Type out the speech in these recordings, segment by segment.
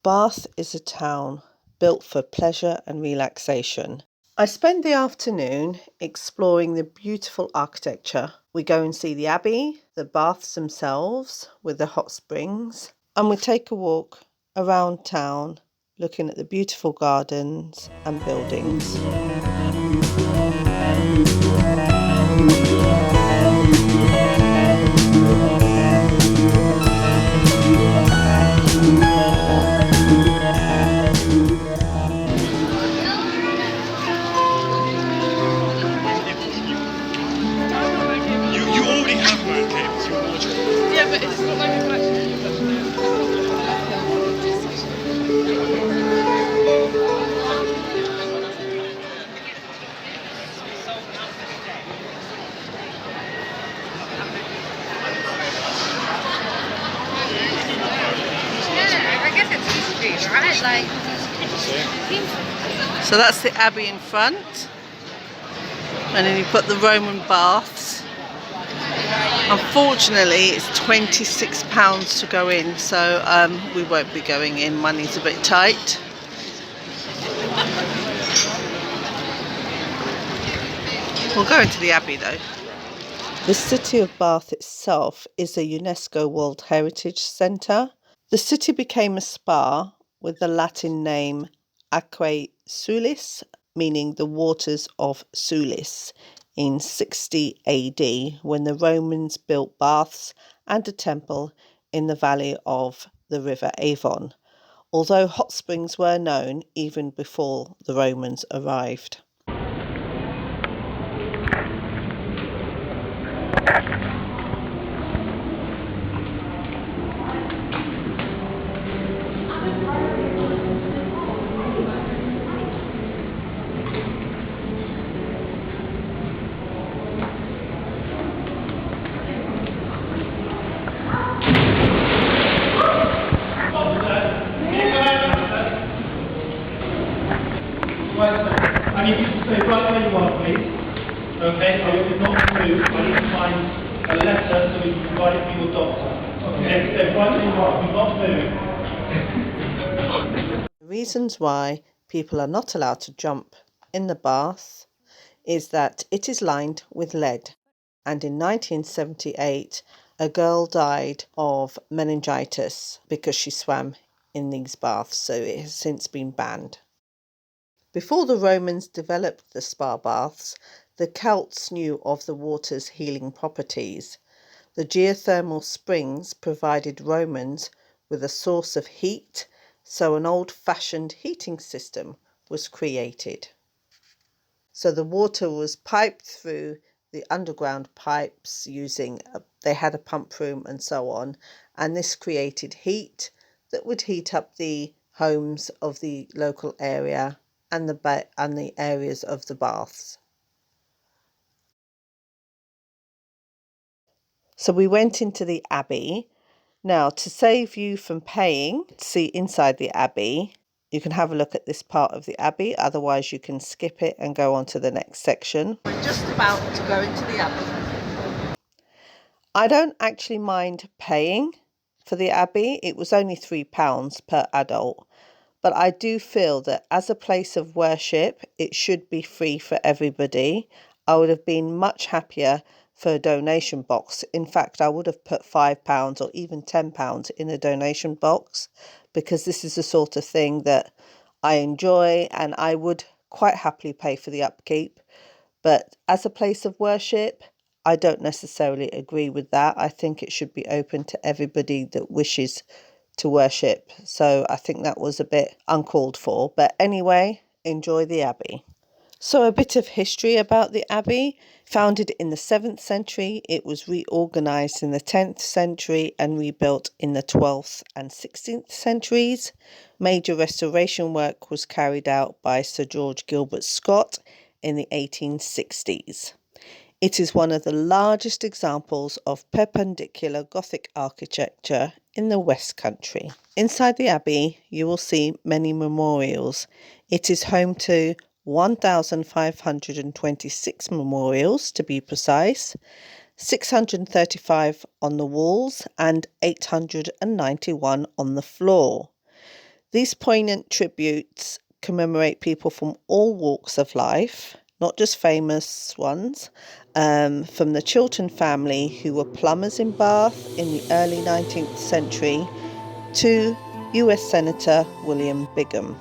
Bath is a town built for pleasure and relaxation. I spend the afternoon exploring the beautiful architecture. We go and see the Abbey, the baths themselves with the hot springs, and we take a walk around town looking at the beautiful gardens and buildings. Yeah, but it's not like a black. I guess it's history, right? So that's the Abbey in front, and then you've got the Roman baths. Unfortunately, it's £26 to go in, so we won't be going in. Money's a bit tight. We'll go into the Abbey though. The city of Bath itself is a UNESCO World Heritage Centre. The city became a spa with the Latin name Aquae Sulis, meaning the waters of Sulis, in 60 AD, when the Romans built baths and a temple in the valley of the river Avon, although hot springs were known even before the Romans arrived. I need you to stay right where you are, please. Okay, I want you not to move. I need to find a letter so we can write it for your doctor. Okay, stay right where you are. Do not move. The reasons why people are not allowed to jump in the bath is that it is lined with lead. And in 1978, a girl died of meningitis because she swam in these baths, so it has since been banned. Before the Romans developed the spa baths, the Celts knew of the water's healing properties. The geothermal springs provided Romans with a source of heat, so an old-fashioned heating system was created. So the water was piped through the underground pipes they had a pump room and so on, and this created heat that would heat up the homes of the local area and the areas of the baths. So we went into the Abbey. Now, to save you from paying to see inside the Abbey, you can have a look at this part of the Abbey, otherwise you can skip it and go on to the next section. We're just about to go into the Abbey. I don't actually mind paying for the Abbey. It was only £3 per adult. But I do feel that as a place of worship, it should be free for everybody. I would have been much happier for a donation box. In fact, I would have put £5 or even £10 in a donation box, because this is the sort of thing that I enjoy and I would quite happily pay for the upkeep. But as a place of worship, I don't necessarily agree with that. I think it should be open to everybody that wishes to worship. So I think that was a bit uncalled for. But anyway, enjoy the Abbey. So a bit of history about the Abbey. Founded in the 7th century, it was reorganised in the 10th century and rebuilt in the 12th and 16th centuries. Major restoration work was carried out by Sir George Gilbert Scott in the 1860s. It is one of the largest examples of perpendicular Gothic architecture in the West Country. Inside the Abbey, you will see many memorials. It is home to 1,526 memorials, to be precise, 635 on the walls and 891 on the floor. These poignant tributes commemorate people from all walks of life, not just famous ones, from the Chiltern family who were plumbers in Bath in the early 19th century to US Senator William Bingham.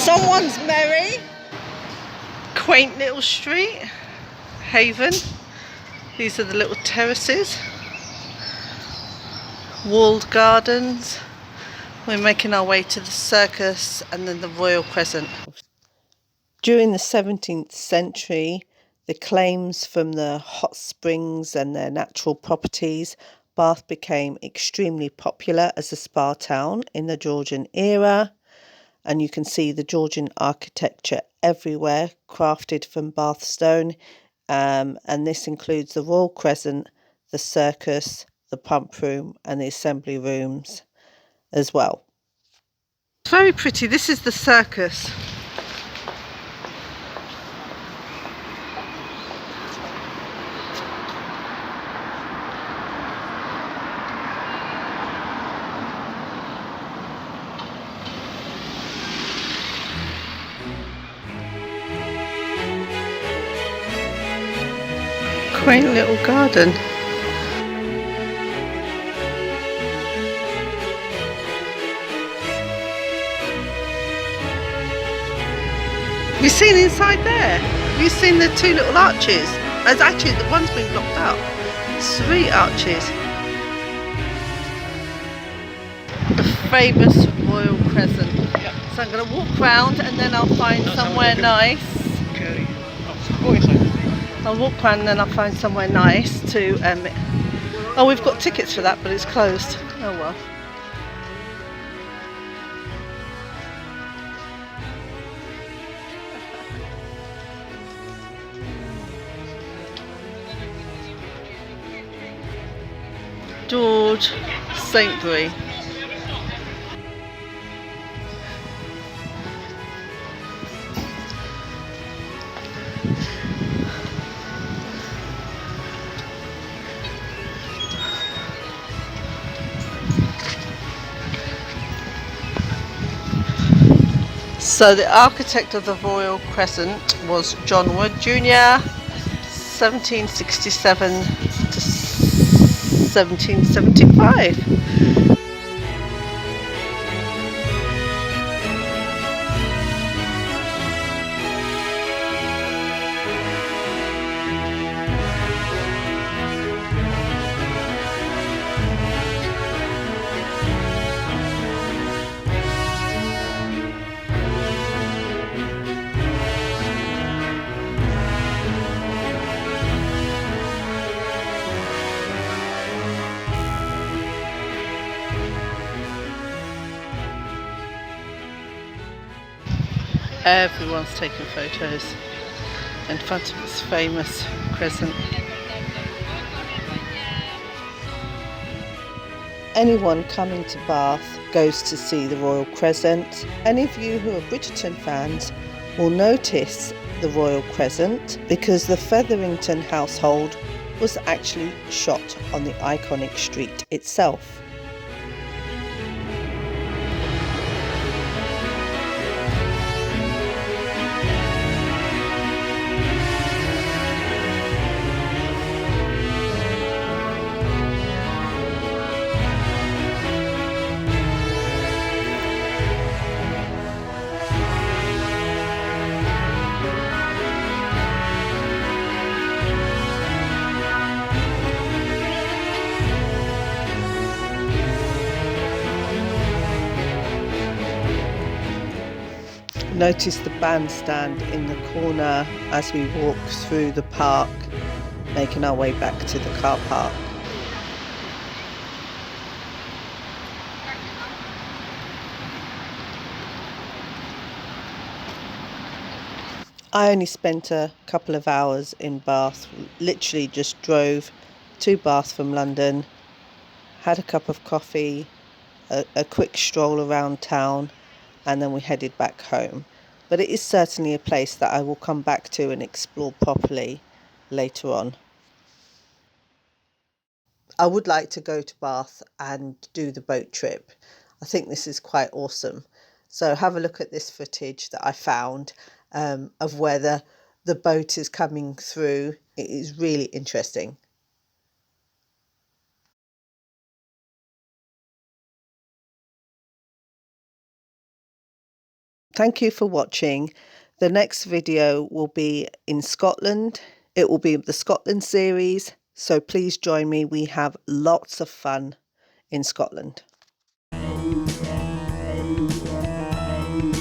Someone's merry. Quaint little street. Avon. These are the little terraces. Walled gardens. We're making our way to the circus and then the Royal Crescent. During the 17th century, the claims from the hot springs and their natural properties, Bath became extremely popular as a spa town in the Georgian era. And you can see the Georgian architecture everywhere, crafted from Bath stone. And this includes the Royal Crescent, the circus, the pump room and the assembly rooms as well. It's very pretty. This is the circus. Quaint little garden. Have you seen inside there? Have you seen the two little arches? There's actually, the one's been blocked up. 3 arches. The famous Royal Crescent. Yep. So I'm going to walk round and then I'll find somewhere nice. Okay. I'll walk around and then I'll find somewhere nice to Oh, we've got tickets for that, but it's closed. Oh well. George Saintbury. So the architect of the Royal Crescent was John Wood Jr., 1767 to 1775. Everyone's taking photos in front of this famous crescent. Anyone coming to Bath goes to see the Royal Crescent. Any of you who are Bridgerton fans will notice the Royal Crescent because the Featherington household was actually shot on the iconic street itself. Notice the bandstand in the corner as we walk through the park, making our way back to the car park. I only spent a couple of hours in Bath, literally just drove to Bath from London, had a cup of coffee, a quick stroll around town, and then we headed back home. But it is certainly a place that I will come back to and explore properly later on. I would like to go to Bath and do the boat trip. I think this is quite awesome. So have a look at this footage that I found of where the boat is coming through. It is really interesting. Thank you for watching. The next video will be in Scotland. It will be the Scotland series, so please join me. We have lots of fun in Scotland.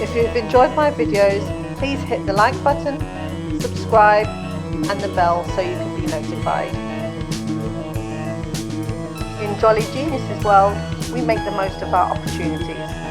If you've enjoyed my videos, please hit the like button, subscribe and the bell so you can be notified. In Jolly Geniuses World, we make the most of our opportunities.